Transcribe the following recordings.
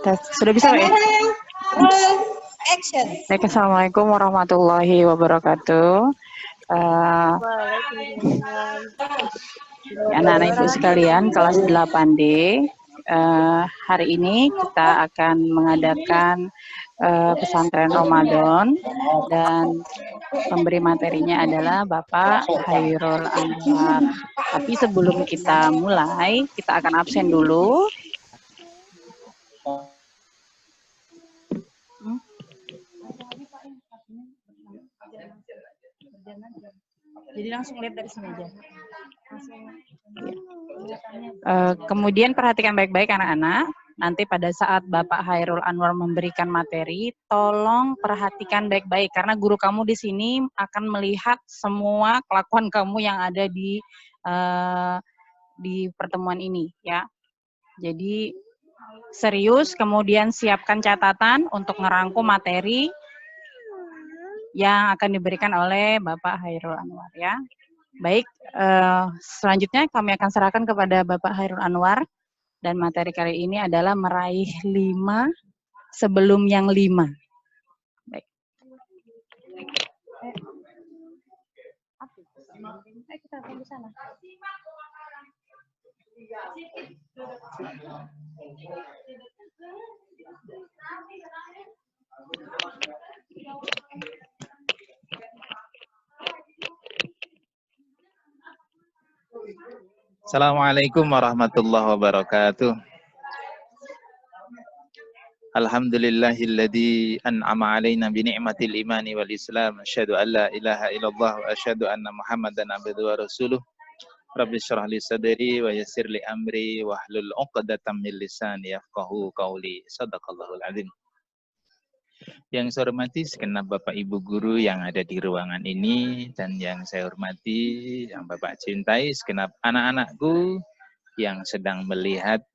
Tes. Sudah bisa, Pak ya? Action. Baik, Assalamualaikum warahmatullahi wabarakatuh. Anak-anak Ibu sekalian, kelas 8D. Hari ini kita akan mengadakan pesantren Ramadan dan pemberi materinya adalah Bapak Hairul Anwar. Tapi sebelum kita mulai, kita akan absen dulu. Jadi langsung lihat dari sini aja. Kemudian perhatikan baik-baik anak-anak. Nanti pada saat Bapak Hairul Anwar memberikan materi, tolong perhatikan baik-baik karena guru kamu di sini akan melihat semua kelakuan kamu yang ada di pertemuan ini, ya. Jadi serius, kemudian siapkan catatan untuk ngerangkum materi yang akan diberikan oleh Bapak Hairul Anwar, ya. Baik, selanjutnya kami akan serahkan kepada Bapak Hairul Anwar dan materi kali ini adalah meraih 5 sebelum yang 5. Baik. Kita tunggu sana. Assalamualaikum warahmatullahi wabarakatuh. Alhamdulillahilladzi an'ama 'alaina bi ni'matil imani wal islam. Asyhadu an la ilaha illallah wa asyhadu anna Muhammadan abduhu wa rasuluh. Rabbi shrah li sadri wa yassir li amri wahlul 'uqdatam min lisani yafqahu qawli. Shadaqallahul 'azim. Yang saya hormati segenap Bapak Ibu guru yang ada di ruangan ini, dan yang saya hormati, yang Bapak cintai, segenap anak-anakku yang sedang melihat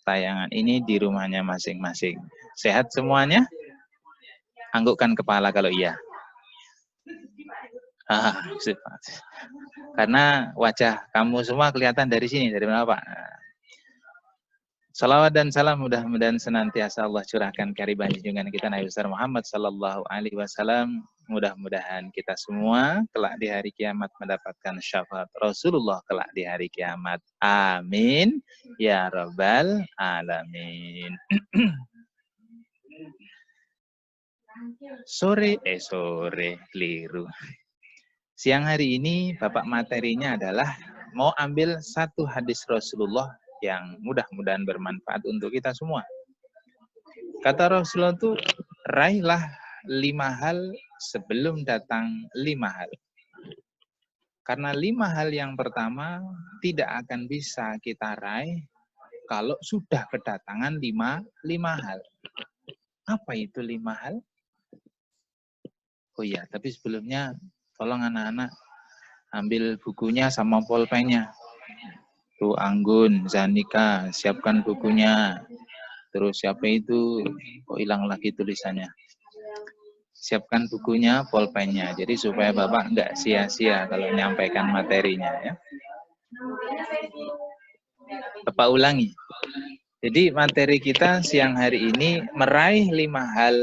tayangan ini di rumahnya masing-masing. Sehat semuanya? Anggukkan kepala kalau iya. Karena wajah kamu semua kelihatan dari sini, dari mana Pak? Salawat dan salam mudah-mudahan senantiasa Allah curahkan kehadiran junjungan kita Nabi besar Muhammad sallallahu alaihi wasallam. Mudah-mudahan kita semua kelak di hari kiamat mendapatkan syafaat Rasulullah kelak di hari kiamat. Amin ya rabbal alamin. Sore keliru. Siang hari ini Bapak materinya adalah mau ambil satu hadis Rasulullah yang mudah-mudahan bermanfaat untuk kita semua. Kata Rasulullah itu, raihlah 5 hal sebelum datang 5 hal. Karena 5 hal yang pertama tidak akan bisa kita raih kalau sudah kedatangan 5 hal. Apa itu 5 hal? Oh iya, tapi sebelumnya tolong anak-anak ambil bukunya sama pulpennya. Tuh Anggun, Zanika, siapkan bukunya. Terus siapa itu? Kok hilang lagi tulisannya? Siapkan bukunya, pulpennya. Jadi supaya Bapak nggak sia-sia kalau menyampaikan materinya, ya. Bapak ulangi. Jadi materi kita siang hari ini meraih 5 hal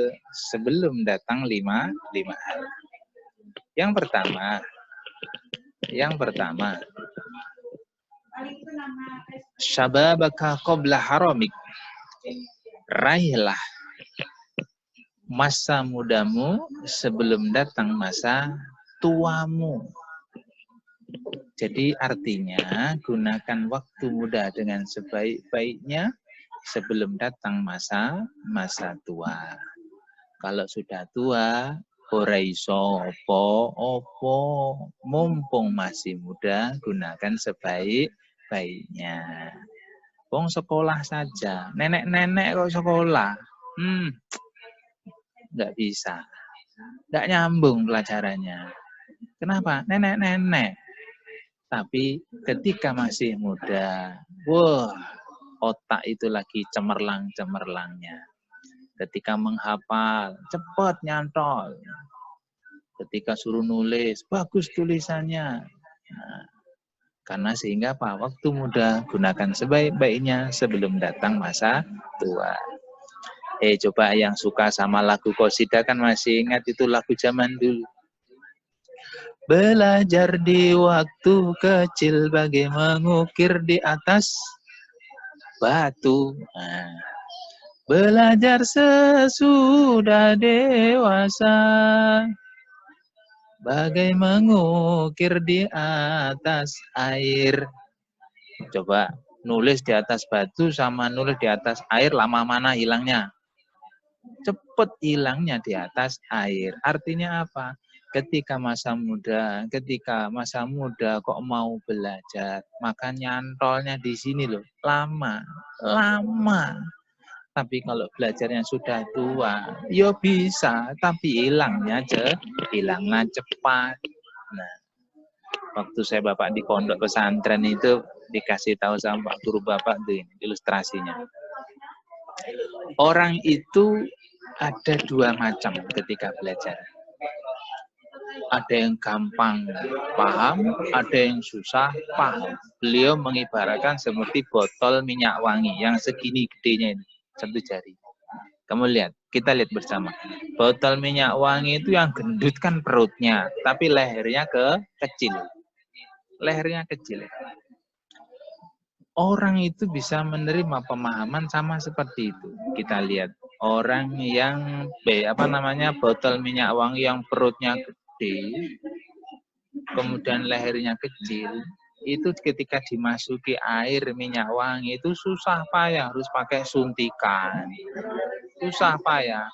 sebelum datang 5 hal. Yang pertama, syababaka qabla haramik. Raihlah masa mudamu sebelum datang masa tuamu. Jadi artinya gunakan waktu muda dengan sebaik-baiknya sebelum datang masa tua. Kalau sudah tua, ora iso opo, mumpung masih muda, gunakan sebaik-baiknya. Wong sekolah saja, nenek-nenek kok sekolah, nggak bisa, nggak nyambung pelajarannya. Kenapa? Nenek-nenek. Tapi ketika masih muda, wah, otak itu lagi cemerlang-cemerlangnya. Ketika menghafal, cepat nyantol. Ketika suruh nulis, bagus tulisannya. Nah, karena sehingga apa? Waktu muda gunakan sebaik-baiknya sebelum datang masa tua. Coba yang suka sama lagu qasidah kan masih ingat itu lagu zaman dulu. Belajar di waktu kecil bagai mengukir di atas batu. Nah, belajar sesudah dewasa bagai mengukir di atas air. Coba nulis di atas batu sama nulis di atas air, lama mana hilangnya? Cepet hilangnya di atas air. Artinya apa? Ketika masa muda kok mau belajar, maka nyantolnya di sini loh, lama. Tapi kalau belajarnya sudah tua, ya bisa, tapi hilangnya cepat. Nah, waktu saya bapak di pondok pesantren itu dikasih tahu sama Pak Guru Bapak tuh ini, ilustrasinya. Orang itu ada dua macam ketika belajar. Ada yang gampang paham, ada yang susah paham. Beliau mengibaratkan seperti botol minyak wangi yang segini gedenya ini, satu jari. Kamu lihat, kita lihat bersama. Botol minyak wangi itu yang gendut kan perutnya, tapi lehernya kecil. Lehernya kecil. Orang itu bisa menerima pemahaman sama seperti itu. Kita lihat orang yang botol minyak wangi yang perutnya gede, kemudian lehernya kecil, itu ketika dimasuki air minyak wangi itu susah payah, harus pakai suntikan. Susah payah.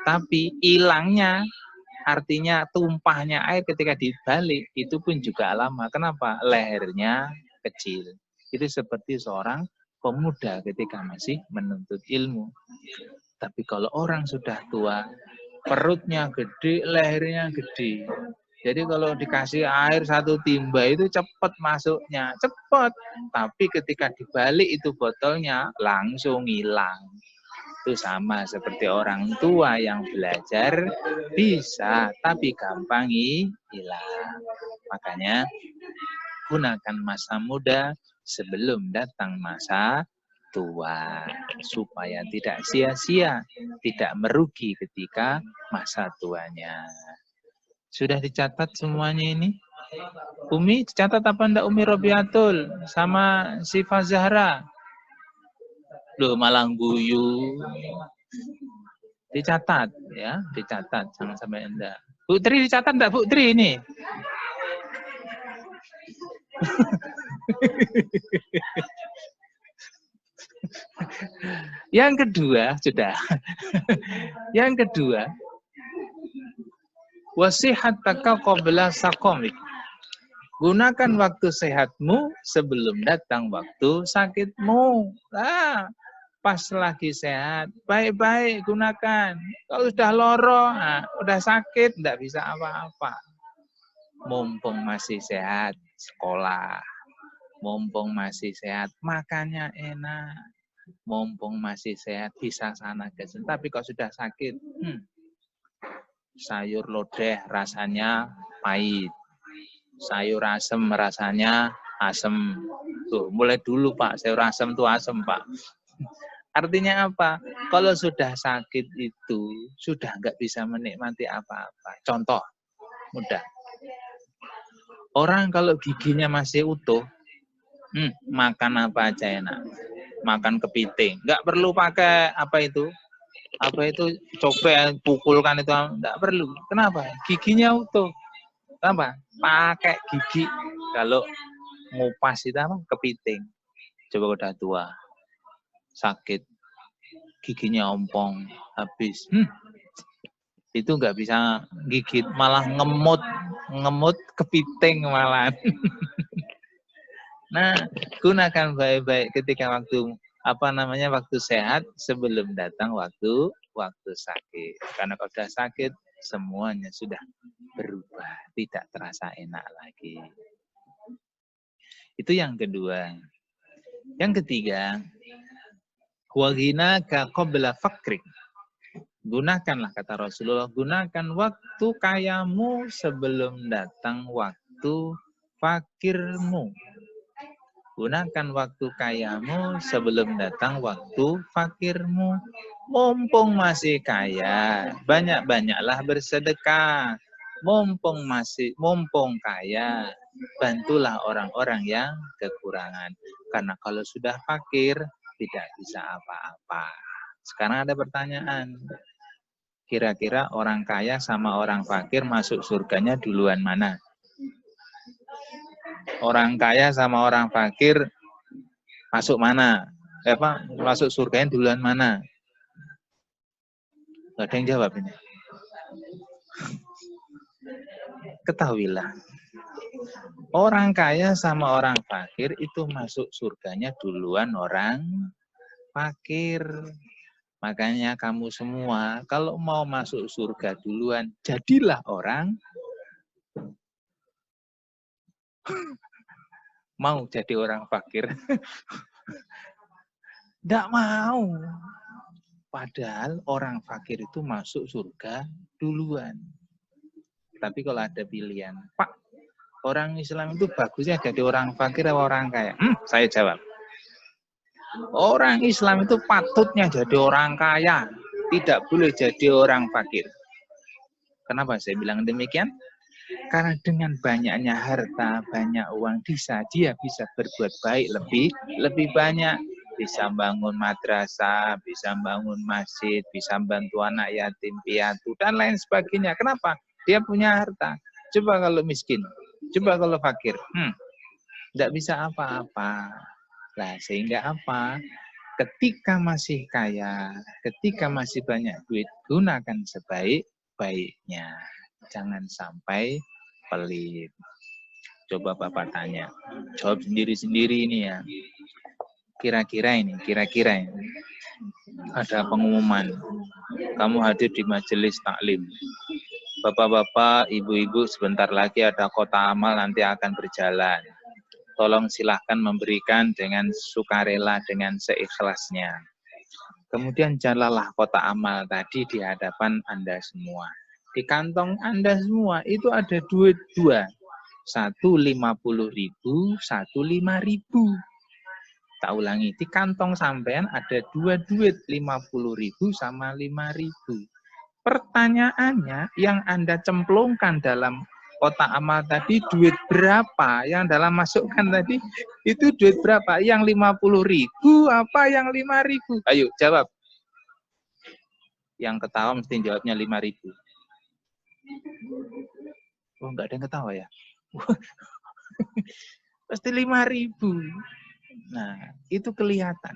Tapi hilangnya, artinya tumpahnya air ketika dibalik, itu pun juga lama. Kenapa? Lehernya kecil. Itu seperti seorang pemuda ketika masih menuntut ilmu. Tapi kalau orang sudah tua, perutnya gede, lehernya gede. Jadi kalau dikasih air satu timba itu cepat masuknya, cepat. Tapi ketika dibalik itu botolnya langsung hilang. Itu sama seperti orang tua yang belajar bisa, tapi gampang hilang. Makanya gunakan masa muda sebelum datang masa tua, supaya tidak sia-sia, tidak merugi ketika masa tuanya. Sudah dicatat semuanya ini? Umi dicatat apa enggak Umi Robiatul sama Syifa Zahra? Loh malah guyu. Dicatat ya, dicatat, jangan sampai enggak. Bu Tri dicatat enggak Bu Tri ini? Yang kedua, sudah. Yang kedua, wasihataka qabla saqamik. Gunakan waktu sehatmu sebelum datang waktu sakitmu. Nah, pas lagi sehat, baik-baik gunakan. Kalau sudah loro, udah sakit, enggak bisa apa-apa. Mumpung masih sehat, sekolah. Mumpung masih sehat, makannya enak. Mumpung masih sehat, bisa sana ke sini. Tapi kalau sudah sakit, sayur lodeh rasanya pahit. Sayur asem rasanya asem. Tuh, mulai dulu Pak, sayur asem tuh asem Pak. Artinya apa? Kalau sudah sakit itu, sudah nggak bisa menikmati apa-apa. Contoh, mudah. Orang kalau giginya masih utuh, makan apa aja enak. Makan kepiting. Nggak perlu pakai apa itu copet, pukulkan itu. Nggak perlu. Kenapa? Giginya utuh. Kenapa? Pakai gigi. Kalau ngupas itu kepiting. Coba udah tua. Sakit. Giginya ompong. Habis. Itu nggak bisa gigit. Malah ngemut kepiting malah. Nah, gunakan baik-baik ketika waktu waktu sehat sebelum datang waktu sakit. Karena kalau sudah sakit semuanya sudah berubah, tidak terasa enak lagi. Itu yang kedua. Yang ketiga, waghinaka qabla fakrik. Gunakanlah kata Rasulullah, gunakan waktu kayamu sebelum datang waktu fakirmu. Gunakan waktu kayamu sebelum datang waktu fakirmu. Mumpung masih kaya, banyak-banyaklah bersedekah. Mumpung kaya, bantulah orang-orang yang kekurangan. Karena kalau sudah fakir, tidak bisa apa-apa. Sekarang ada pertanyaan. Kira-kira orang kaya sama orang fakir masuk surganya duluan mana? Orang kaya sama orang fakir masuk mana? Masuk surganya duluan mana? Gak ada yang jawab ini. Ketahuilah, orang kaya sama orang fakir itu masuk surganya duluan orang fakir. Makanya kamu semua kalau mau masuk surga duluan, jadilah orang mau jadi orang fakir. Tidak mau. Padahal orang fakir itu masuk surga duluan. Tapi kalau ada pilihan, Pak, orang Islam itu bagusnya jadi orang fakir atau orang kaya? Saya jawab. Orang Islam itu patutnya jadi orang kaya, tidak boleh jadi orang fakir. Kenapa saya bilang demikian? Karena dengan banyaknya harta, banyak uang, dia bisa berbuat baik lebih banyak. Bisa bangun madrasah, bisa bangun masjid, bisa bantu anak yatim piatu, dan lain sebagainya. Kenapa? Dia punya harta. Coba kalau miskin, coba kalau fakir, tidak bisa apa-apa. Nah, sehingga apa? Ketika masih kaya, ketika masih banyak duit, gunakan sebaik-baiknya. Jangan sampai pelit. Coba Bapak tanya. Jawab sendiri-sendiri ini ya. Kira-kira ini. Ada pengumuman. Kamu hadir di majelis taklim. Bapak-bapak, ibu-ibu, sebentar lagi ada kota amal nanti akan berjalan. Tolong silahkan memberikan dengan sukarela, dengan seikhlasnya. Kemudian jalanlah kota amal tadi di hadapan Anda semua. Di kantong Anda semua itu ada duit dua. 1.50.000, 1.5.000. Tak ulangi, di kantong sampean ada dua duit, 50.000 sama 5.000. Pertanyaannya, yang Anda cemplungkan dalam kotak amal tadi duit berapa? Yang dalam masukkan tadi itu duit berapa? Yang 50.000 apa yang 5.000? Ayo jawab. Yang ketawa mesti jawabnya 5.000. Oh, enggak ada yang ketawa ya? Pasti 5.000. Nah, itu kelihatan.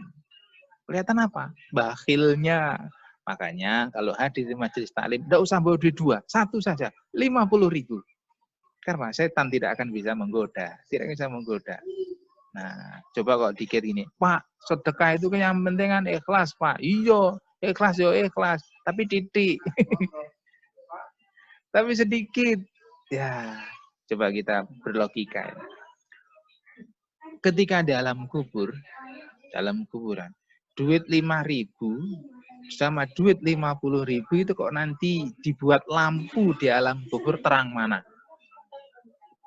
Kelihatan apa? Bakhilnya. Makanya kalau hadir di majelis taklim, tidak usah bawa duit dua, satu saja, 50.000. Karena setan tidak akan bisa menggoda, tidak bisa menggoda. Nah, coba kok dikit ini, Pak, sedekah itu kan yang penting kan ikhlas, Pak. Iya, ikhlas yo ikhlas, tapi titik. Tapi sedikit. Ya, coba kita berlogika. Ketika di alam kubur, dalam kuburan, duit 5.000 sama duit 50.000 itu kok nanti dibuat lampu di alam kubur terang mana?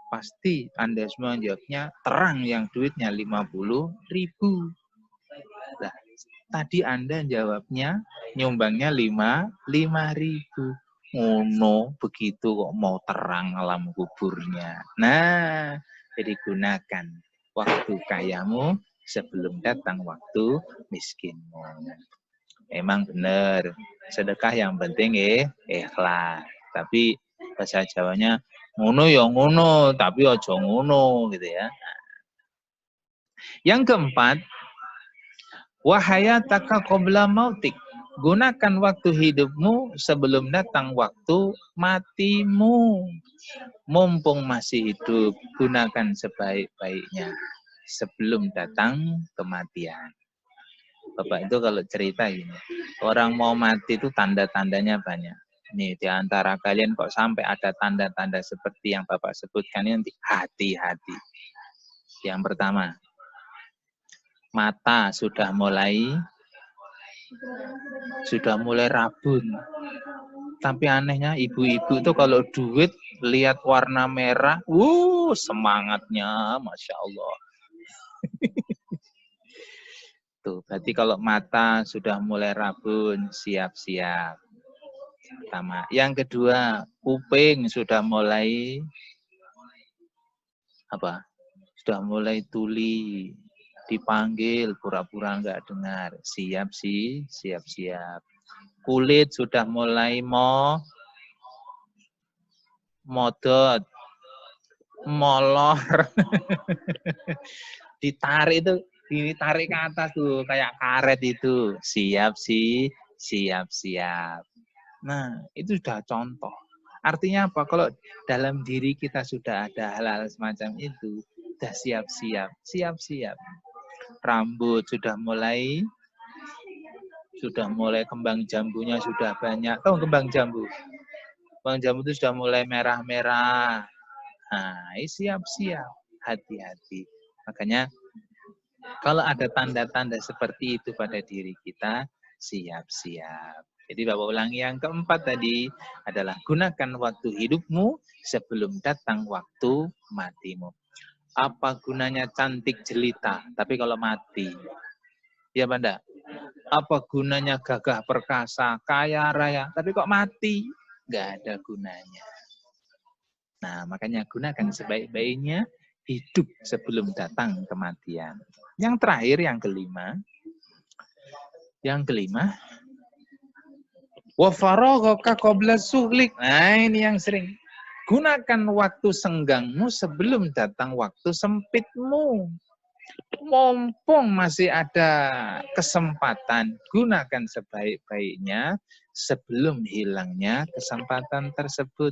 Pasti Anda semua jawabnya terang yang duitnya 50.000. Nah, tadi Anda jawabnya nyumbangnya 5.000. Ngono begitu kok mau terang alam kuburnya. Nah, jadi gunakan waktu kayamu sebelum datang waktu miskinmu. Emang benar, sedekah yang penting ikhlas. Tapi bahasa Jawanya ngono ya ngono, tapi ojo ngono gitu ya. Yang keempat, wahayataka qabla mautik. Gunakan waktu hidupmu sebelum datang waktu matimu. Mumpung masih hidup, gunakan sebaik-baiknya sebelum datang kematian. Bapak itu kalau cerita ini, orang mau mati itu tanda-tandanya banyak. Nih, di antara kalian kok sampai ada tanda-tanda seperti yang Bapak sebutkan ini, hati-hati. Yang pertama, mata sudah mulai rabun. Tapi anehnya ibu-ibu itu kalau duit lihat warna merah, semangatnya, Masya Allah. Tuh, berarti kalau mata sudah mulai rabun, siap-siap. Pertama. Yang kedua, kuping sudah mulai apa? Sudah mulai tuli, dipanggil pura-pura nggak dengar. Siap sih, siap-siap. Kulit sudah mulai modot, molor. Ditarik ke atas tuh kayak karet itu. Siap sih, siap-siap. Nah, itu sudah contoh. Artinya apa? Kalau dalam diri kita sudah ada hal-hal semacam itu, sudah siap-siap, siap-siap. Rambut sudah mulai kembang jambunya sudah banyak. Tahu kembang jambu? Kembang jambu itu sudah mulai merah-merah. Nah, siap-siap, hati-hati. Makanya kalau ada tanda-tanda seperti itu pada diri kita, siap-siap. Jadi Bapak ulangi yang keempat tadi adalah gunakan waktu hidupmu sebelum datang waktu matimu. Apa gunanya cantik jelita, tapi kalau mati? Ya Banda? Apa gunanya gagah perkasa, kaya raya, tapi kok mati? Nggak ada gunanya. Nah, makanya gunakan sebaik-baiknya hidup sebelum datang kematian. Yang terakhir, yang kelima, wa faraghaka qabla suhlik. Nah, ini yang sering. Gunakan waktu senggangmu sebelum datang waktu sempitmu. Mumpung masih ada kesempatan, gunakan sebaik-baiknya sebelum hilangnya kesempatan tersebut.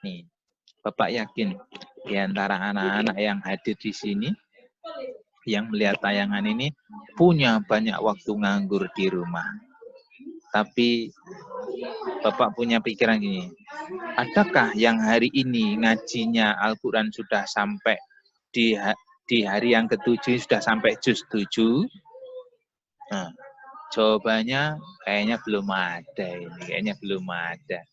Nih, Bapak yakin di antara anak-anak yang hadir di sini, yang melihat tayangan ini, punya banyak waktu nganggur di rumah. Tapi Bapak punya pikiran gini, adakah yang hari ini ngajinya Al-Quran sudah sampai di hari yang ke-7 sudah sampai juz 7? Nah, jawabannya kayaknya belum ada ini, kayaknya belum ada.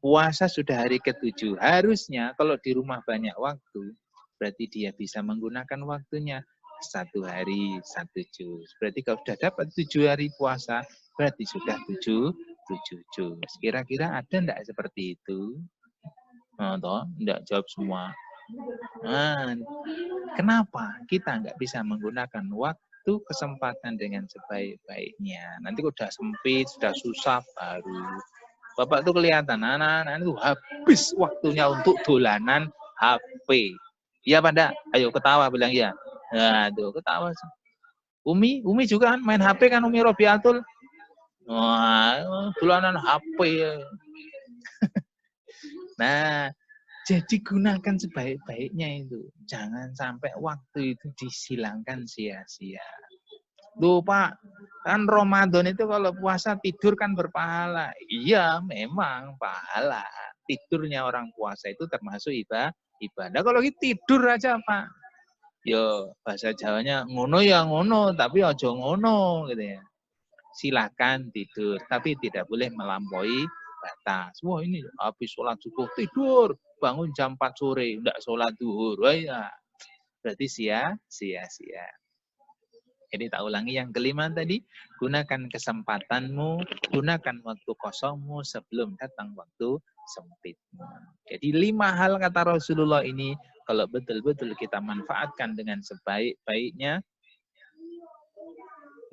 Puasa sudah hari ke-7. Harusnya kalau di rumah banyak waktu, berarti dia bisa menggunakan waktunya 1 hari 1 juz. Berarti kalau sudah dapat 7 hari puasa, berarti sudah 7 juz. Kira-kira ada enggak seperti itu? Nah, toh, enggak jawab semua. Nah, kenapa kita enggak bisa menggunakan waktu kesempatan dengan sebaik-baiknya? Nanti udah sempit, sudah susah, baru Bapak tuh kelihatan anak-anak itu habis waktunya untuk dolanan HP. Iya pada, ayo ketawa bilang iya. Nah, tuh ketawa. Umi juga kan main HP kan Umi Robiatul. Wah, dolanan HP. Nah, jadi gunakan sebaik-baiknya itu. Jangan sampai waktu itu disilangkan sia-sia. Loh Pak, kan Ramadan itu kalau puasa tidur kan berpahala. Iya, memang pahala. Tidurnya orang puasa itu termasuk ibadah. Kalau tidur aja Pak, yo bahasa Jawanya ngono ya ngono, tapi ojo ngono gitu ya. Silakan tidur, tapi tidak boleh melampaui batas. Wah ini habis sholat subuh tidur, bangun jam 4 sore, enggak sholat duhur. Wah ya, berarti sia-sia. Jadi tak ulangi yang kelima tadi, gunakan kesempatanmu, gunakan waktu kosongmu sebelum datang waktu sempitmu. Jadi 5 hal kata Rasulullah ini, kalau betul-betul kita manfaatkan dengan sebaik-baiknya,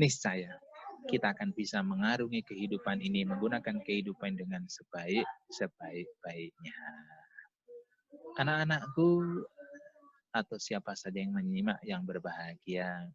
niscaya kita akan bisa mengarungi kehidupan ini, menggunakan kehidupan dengan sebaik-baiknya. Anak-anakku, atau siapa saja yang menyimak yang berbahagia,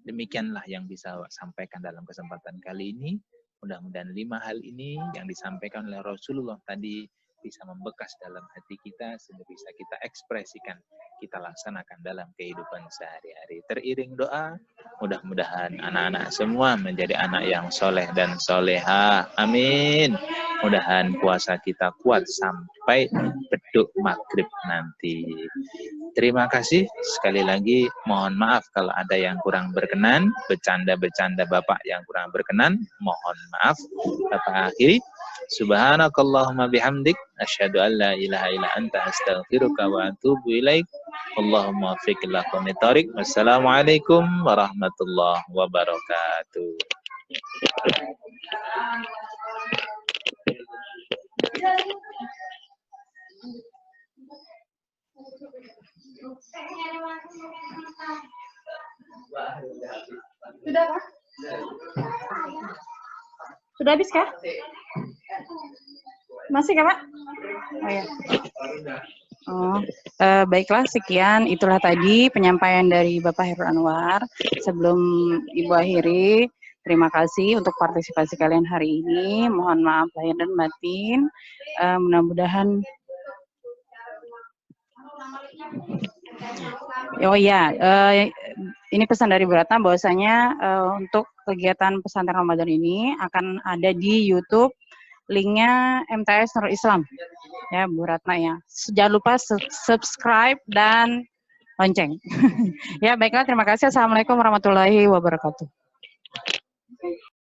demikianlah yang bisa sampaikan dalam kesempatan kali ini. Mudah-mudahan 5 hal ini yang disampaikan oleh Rasulullah tadi bisa membekas dalam hati kita sehingga bisa kita ekspresikan, kita laksanakan dalam kehidupan sehari-hari. Teriring doa, mudah-mudahan anak-anak semua menjadi anak yang soleh dan soleha. Amin. Mudah-mudahan puasa kita kuat sampai beduk maghrib nanti. Terima kasih sekali lagi. Mohon maaf kalau ada yang kurang berkenan, bercanda-bercanda Bapak yang kurang berkenan. Mohon maaf. Bapak akhiri. Subhanakallahumma bihamdik. Asyhadu an la ilaha illa anta astaghfiruka wa atubu ilaik. Allahumma fiqillah komentarik. Wassalamualaikum warahmatullahi wabarakatuh. Sudah, Pak? Sudah habis kah? Masih kah, Pak? Oh ya. Baiklah, sekian itulah tadi penyampaian dari Bapak Hairul Anwar. Sebelum Ibu akhiri, terima kasih untuk partisipasi kalian hari ini. Mohon maaf lahir dan batin. Mudah-mudahan. Oh ya, ini pesan dari Bu Ratna bahwasanya untuk kegiatan pesantren Ramadan ini akan ada di YouTube. Linknya MTS Nurul Islam, ya Bu Ratna ya. Jangan lupa subscribe dan lonceng. Ya baiklah, terima kasih. Assalamualaikum warahmatullahi wabarakatuh.